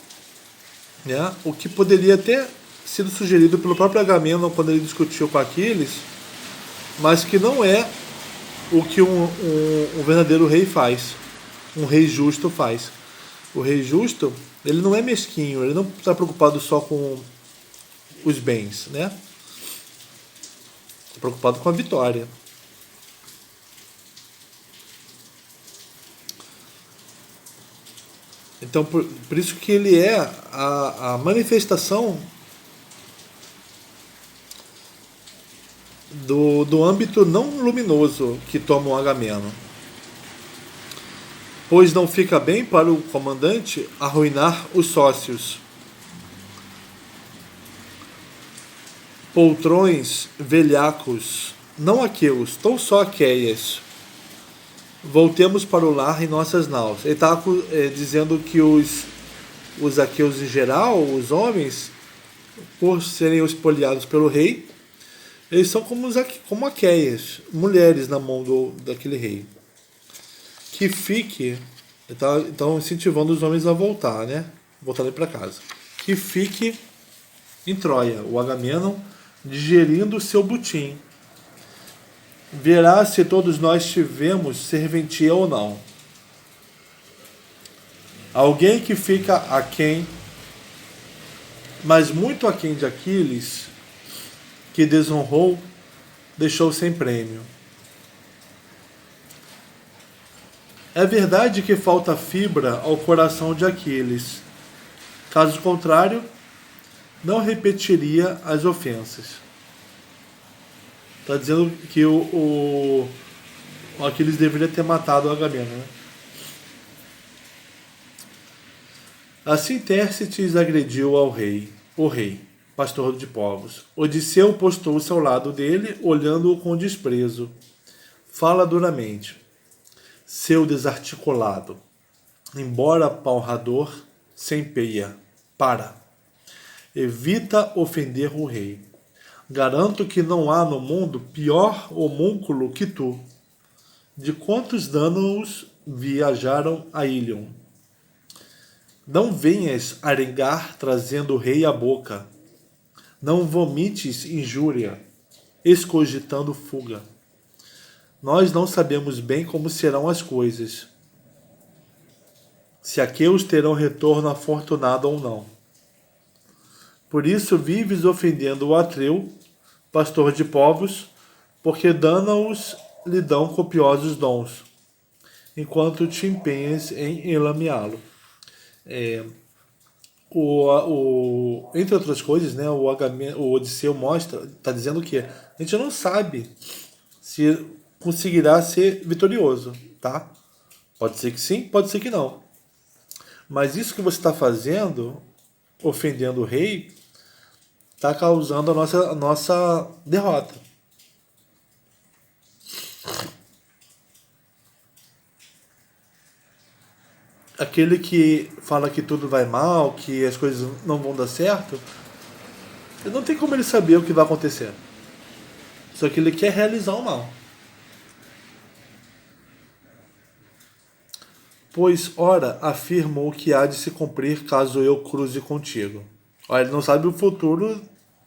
S1: né? O que poderia ter sido sugerido pelo próprio Agamenon quando ele discutiu com Aquiles, mas que não é o que um verdadeiro rei faz, um rei justo faz. O rei justo, ele não é mesquinho, ele não está preocupado só com os bens, né? Está preocupado com a vitória. Então, por isso que ele é a manifestação do âmbito não luminoso que toma o Agamenon. Pois não fica bem para o comandante arruinar os sócios. Poltrões, velhacos, não aqueus, tão só aqueias. Voltemos para o lar em nossas naus. Ele está dizendo que os aqueus em geral, os homens, por serem espoliados pelo rei, eles são como aqueias, mulheres na mão daquele rei. Que fique, então incentivando os homens a voltar, né? Voltarem para casa. Que fique em Troia, o Agamenon digerindo o seu butim. Verá se todos nós tivemos serventia ou não. Alguém que fica aquém, mas muito aquém de Aquiles, que desonrou, deixou sem prêmio. É verdade que falta fibra ao coração de Aquiles. Caso contrário, não repetiria as ofensas. Está dizendo que o Aquiles deveria ter matado o Agamenon, né? Assim Tércites agrediu ao rei, o rei, pastor de povos. Odisseu postou-se ao lado dele, olhando-o com desprezo. Fala duramente. Seu desarticulado, embora palrador, sem peia. Para. Evita ofender o rei. Garanto que não há no mundo pior homúnculo que tu. De quantos danos viajaram a Ilion? Não venhas arengar trazendo o rei à boca. Não vomites injúria, escogitando fuga. Nós não sabemos bem como serão as coisas. Se aqueus terão retorno afortunado ou não. Por isso vives ofendendo o Atreu, pastor de povos, porque Dânaos lhe dão copiosos dons, enquanto te empenhas em enlameá-lo. Entre outras coisas, né, o Odisseu está dizendo que a gente não sabe se conseguirá ser vitorioso, tá? Pode ser que sim, pode ser que não. Mas isso que você está fazendo, ofendendo o rei, está causando a nossa derrota. Aquele que fala que tudo vai mal, que as coisas não vão dar certo, não tem como ele saber o que vai acontecer. Só que ele quer realizar o mal. Pois, ora, afirmo o que há de se cumprir caso eu cruze contigo. Olha, ele não sabe o futuro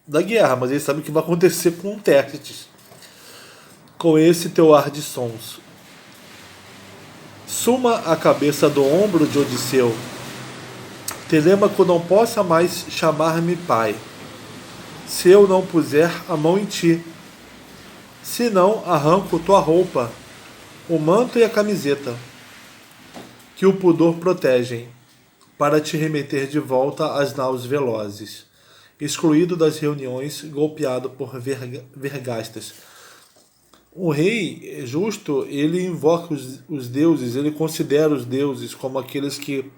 S1: da guerra, mas ele sabe o que vai acontecer com Tércites. Com esse teu ar de sons. Suma a cabeça do ombro de Odisseu. Telêmaco não possa mais chamar-me pai, se eu não puser a mão em ti. Se não, arranco tua roupa, o manto e a camiseta, que o pudor protegem, para te remeter de volta às naus velozes, excluído das reuniões, golpeado por vergastas. O rei justo, ele invoca os deuses, ele considera os deuses como aqueles que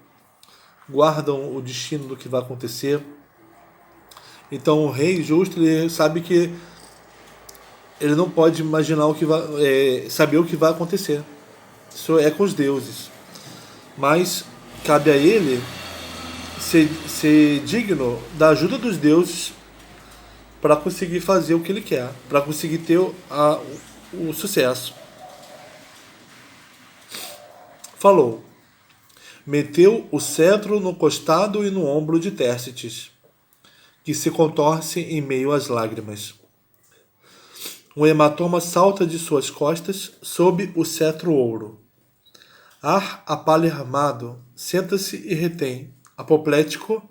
S1: guardam o destino do que vai acontecer. Então o rei justo, ele sabe que ele não pode imaginar o que vai, saber o que vai acontecer. Isso é com os deuses. Mas cabe a ele ser digno da ajuda dos deuses para conseguir fazer o que ele quer, para conseguir ter o sucesso. Falou: meteu o cetro no costado e no ombro de Tércites, que se contorce em meio às lágrimas. Um hematoma salta de suas costas sob o cetro ouro. Ar apalermado senta-se e retém, apoplético,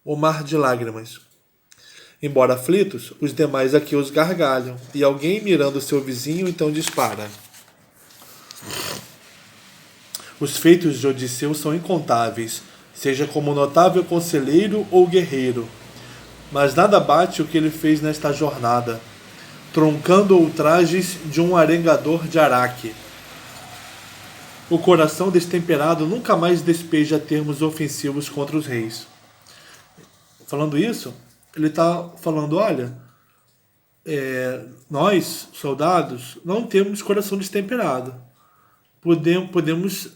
S1: o mar de lágrimas. Embora aflitos, os demais aqueus gargalham, e alguém, mirando seu vizinho, então dispara. Os feitos de Odisseu são incontáveis, seja como notável conselheiro ou guerreiro. Mas nada bate o que ele fez nesta jornada, troncando ultrajes de um arengador de Araque. O coração destemperado nunca mais despeja termos ofensivos contra os reis. Falando isso, ele está falando, olha, nós, soldados, não temos coração destemperado. Podemos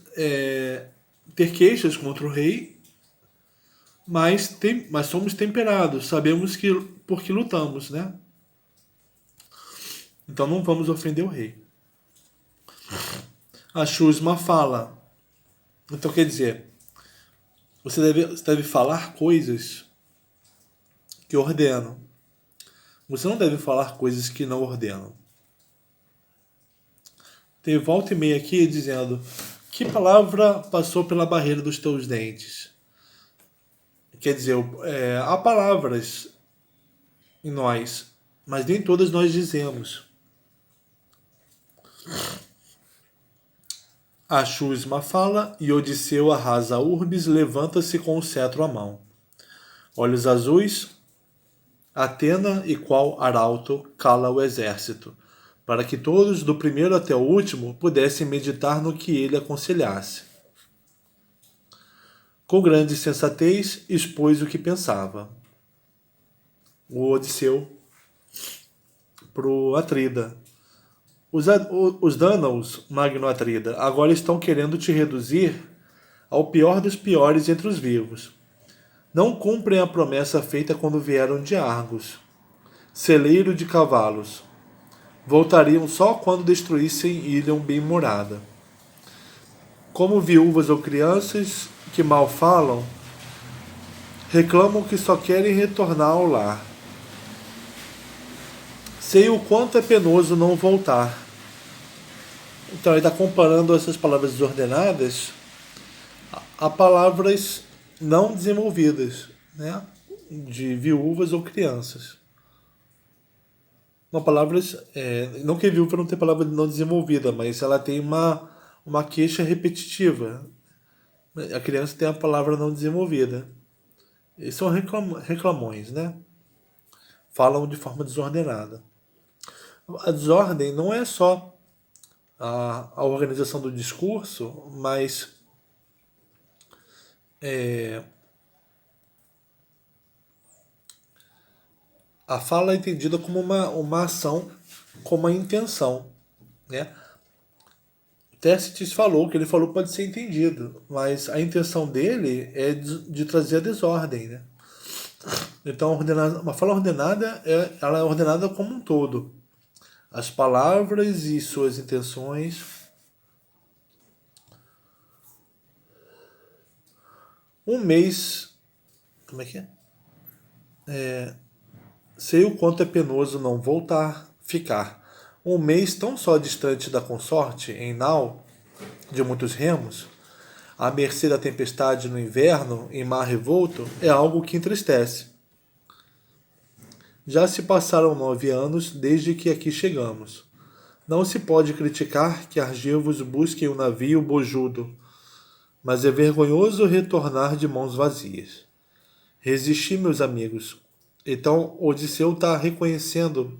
S1: ter queixas contra o rei, mas somos temperados, sabemos que por que lutamos, né? Então não vamos ofender o rei. A Shusma fala. Então quer dizer, você deve falar coisas que ordenam. Você não deve falar coisas que não ordenam. Tem volta e meia aqui dizendo: que palavra passou pela barreira dos teus dentes? Quer dizer, há palavras em nós, mas nem todas nós dizemos. A Shusma fala, e Odisseu arrasa urbes, levanta-se com o cetro à mão. Olhos azuis, Atena e qual arauto cala o exército, para que todos, do primeiro até o último, pudessem meditar no que ele aconselhasse. Com grande sensatez, expôs o que pensava. O Odisseu pro Atrida. Os Dânaos, Magno Atrida, agora estão querendo te reduzir ao pior dos piores entre os vivos. Não cumprem a promessa feita quando vieram de Argos, celeiro de cavalos. Voltariam só quando destruíssem ilha bem morada. Como viúvas ou crianças que mal falam, reclamam que só querem retornar ao lar. Sei o quanto é penoso não voltar. Então ele está comparando essas palavras desordenadas a palavras não desenvolvidas, né? De viúvas ou crianças. Uma palavra, não que viúva não tenha palavra não desenvolvida, mas ela tem uma queixa repetitiva. A criança tem a palavra não desenvolvida. Eles são reclamões, né? Falam de forma desordenada. A desordem não é só a organização do discurso, mas a fala é entendida como uma ação, como uma intenção, né? Tércites falou, o que ele falou pode ser entendido, mas a intenção dele é de trazer a desordem, né? Então, uma fala ordenada, ela é ordenada como um todo. As palavras e suas intenções. Um mês. Como é que é? Sei o quanto é penoso não voltar, ficar. Um mês tão só distante da consorte, em nau, de muitos remos, à mercê da tempestade no inverno, em mar revolto, é algo que entristece. Já se passaram 9 anos desde que aqui chegamos. Não se pode criticar que argivos busquem o navio bojudo, mas é vergonhoso retornar de mãos vazias. Resisti, meus amigos. Então, Odisseu está reconhecendo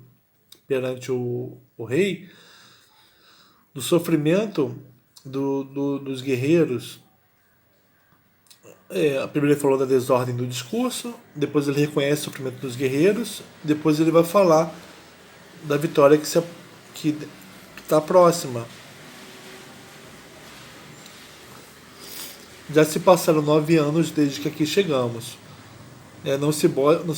S1: perante o rei do sofrimento dos guerreiros. Primeiro ele falou da desordem do discurso, depois ele reconhece o sofrimento dos guerreiros, depois ele vai falar da vitória que está próxima. Já se passaram 9 anos desde que aqui chegamos. Não se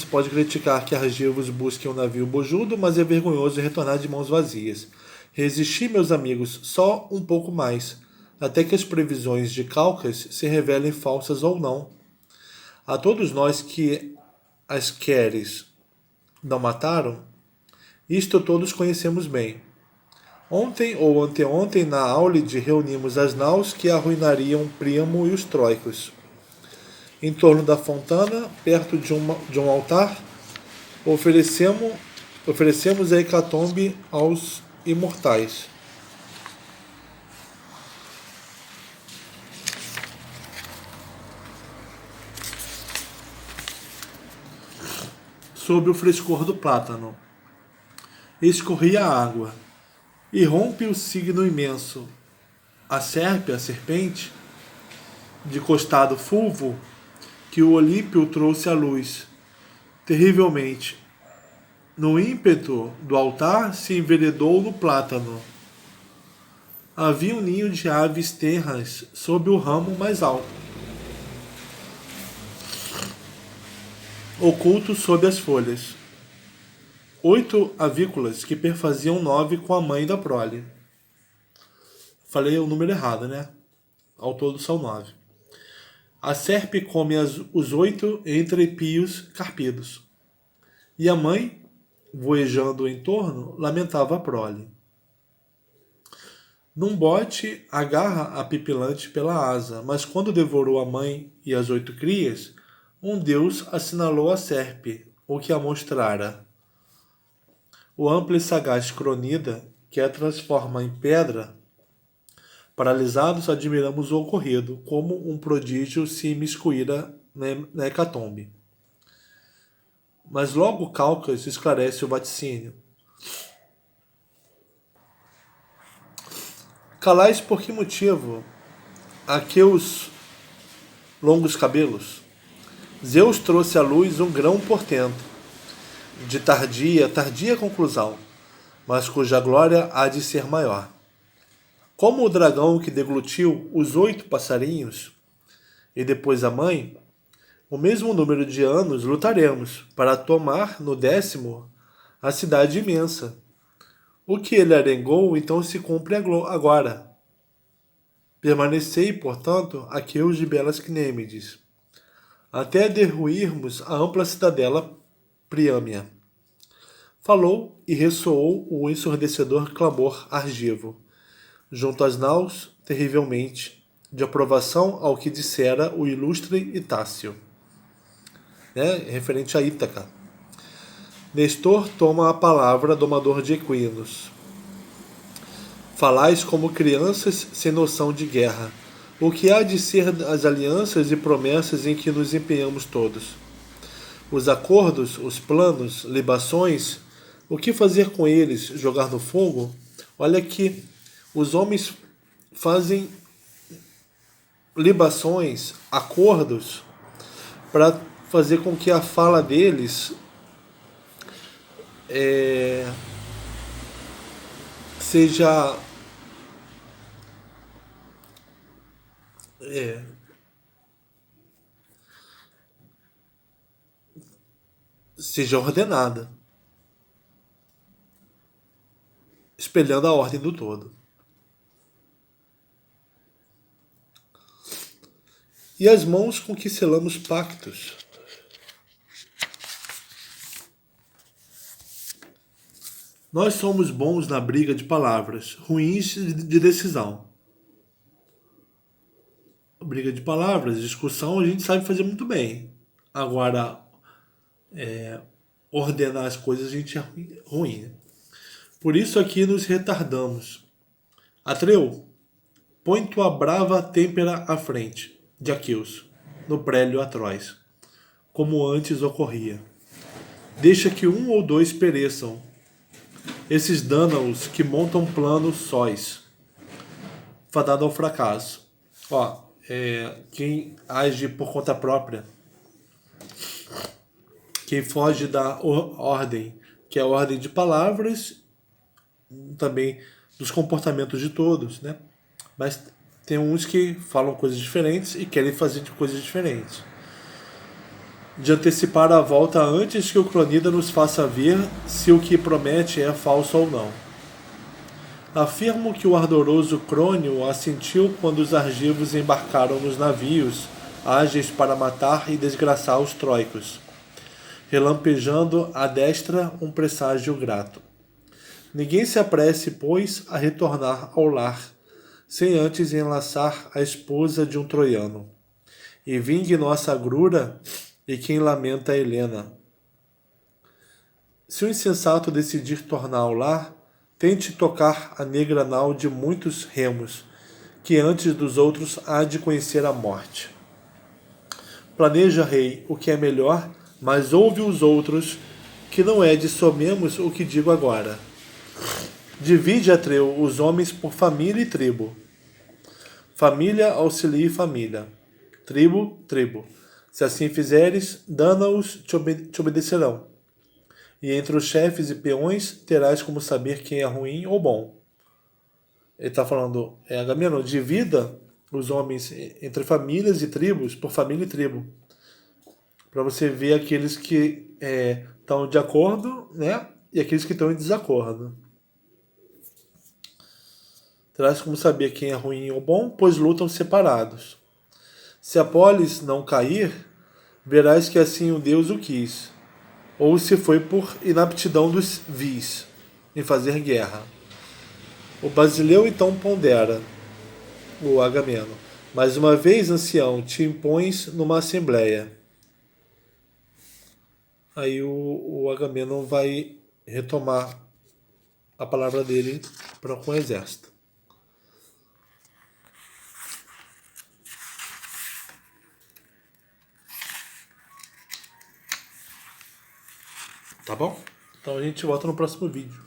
S1: pode criticar que Argivos busquem um navio bojudo, mas é vergonhoso retornar de mãos vazias. Resisti, meus amigos, só um pouco mais, até que as previsões de Calcas se revelem falsas ou não. A todos nós que as Queres não mataram, isto todos conhecemos bem. Ontem ou anteontem, na Áulide, reunimos as naus que arruinariam Príamo e os troicos. Em torno da fontana, perto de um altar, oferecemos a hecatombe aos imortais. Sob o frescor do plátano, escorria a água, e rompe o signo imenso. A serpente, de costado fulvo, que o Olímpio trouxe à luz, terrivelmente. No ímpeto do altar se enveredou no plátano. Havia um ninho de aves tenras sob o ramo mais alto, oculto sob as folhas. 8 avícolas que perfaziam 9 com a mãe da prole. Falei o número errado, né? Ao todo são 9. A serpe come os 8 entre pios carpidos. E a mãe, voejando em torno, lamentava a prole. Num bote, agarra a pipilante pela asa, mas quando devorou a mãe e as 8 crias, um deus assinalou a serpe, o que a mostrara. O amplo e sagaz Cronida, que a transforma em pedra, paralisados admiramos o ocorrido, como um prodígio se imiscuíra na hecatombe. Mas logo Calcas esclarece o vaticínio. Calais por que motivo? Aqueus longos cabelos? Zeus trouxe à luz um grão portento, de tardia conclusão, mas cuja glória há de ser maior. Como o dragão que deglutiu os 8 passarinhos, e depois a mãe, o mesmo número de anos lutaremos para tomar no 10º a cidade imensa. O que ele arengou então se cumpre agora. Permanecei, portanto, aqueus de belas Cnêmides, até derruirmos a ampla cidadela Priâmia. Falou e ressoou o ensurdecedor clamor argivo, junto às naus, terrivelmente, de aprovação ao que dissera o ilustre Itácio, referente a Ítaca. Nestor toma a palavra, domador de equinos. Falais como crianças sem noção de guerra. O que há de ser as alianças e promessas em que nos empenhamos todos? Os acordos, os planos, libações, o que fazer com eles? Jogar no fogo? Olha que os homens fazem libações, acordos, para fazer com que a fala deles seja ordenada, espelhando a ordem do todo. E as mãos com que selamos pactos. Nós somos bons na briga de palavras, ruins de decisão. Briga de palavras, discussão, a gente sabe fazer muito bem. Agora, ordenar as coisas a gente é ruim. Por isso aqui nos retardamos. Atreu, põe tua brava têmpera à frente, de Aqueus, no prélio atroz, como antes ocorria. Deixa que 1 ou 2 pereçam, esses dânaos que montam planos sóis. fadado ao fracasso. Ó, quem age por conta própria, quem foge da ordem, que é a ordem de palavras, também dos comportamentos de todos, né? Mas tem uns que falam coisas diferentes e querem fazer coisas diferentes. De antecipar a volta antes que o cronida nos faça ver se o que promete é falso ou não. Afirmo que o ardoroso Crônio assentiu quando os argivos embarcaram nos navios, ágeis para matar e desgraçar os troicos, relampejando à destra um presságio grato. Ninguém se apresse, pois, a retornar ao lar, sem antes enlaçar a esposa de um troiano. E vingue nossa agrura e quem lamenta a Helena. Se o insensato decidir tornar ao lar, tente tocar a negra nau de muitos remos, que antes dos outros há de conhecer a morte. Planeja, rei, o que é melhor, mas ouve os outros, que não é de somemos o que digo agora. Divide, Atreu, os homens por família e tribo. Família auxilie família. Tribo, tribo. Se assim fizeres, dana-os te obedecerão. E entre os chefes e peões terás como saber quem é ruim ou bom. Ele está falando, Agamenon, divida os homens entre famílias e tribos, por família e tribo. Para você ver aqueles que estão de acordo, né? E aqueles que estão em desacordo. Terás como saber quem é ruim ou bom, pois lutam separados. Se a polis não cair, verás que assim o Deus o quis, ou se foi por inaptidão dos vis em fazer guerra. O Basileu então pondera, o Agamemnon, mais uma vez, ancião, te impões numa assembleia. Aí o Agamemnon vai retomar a palavra dele com o exército. Tá bom? Então a gente volta no próximo vídeo.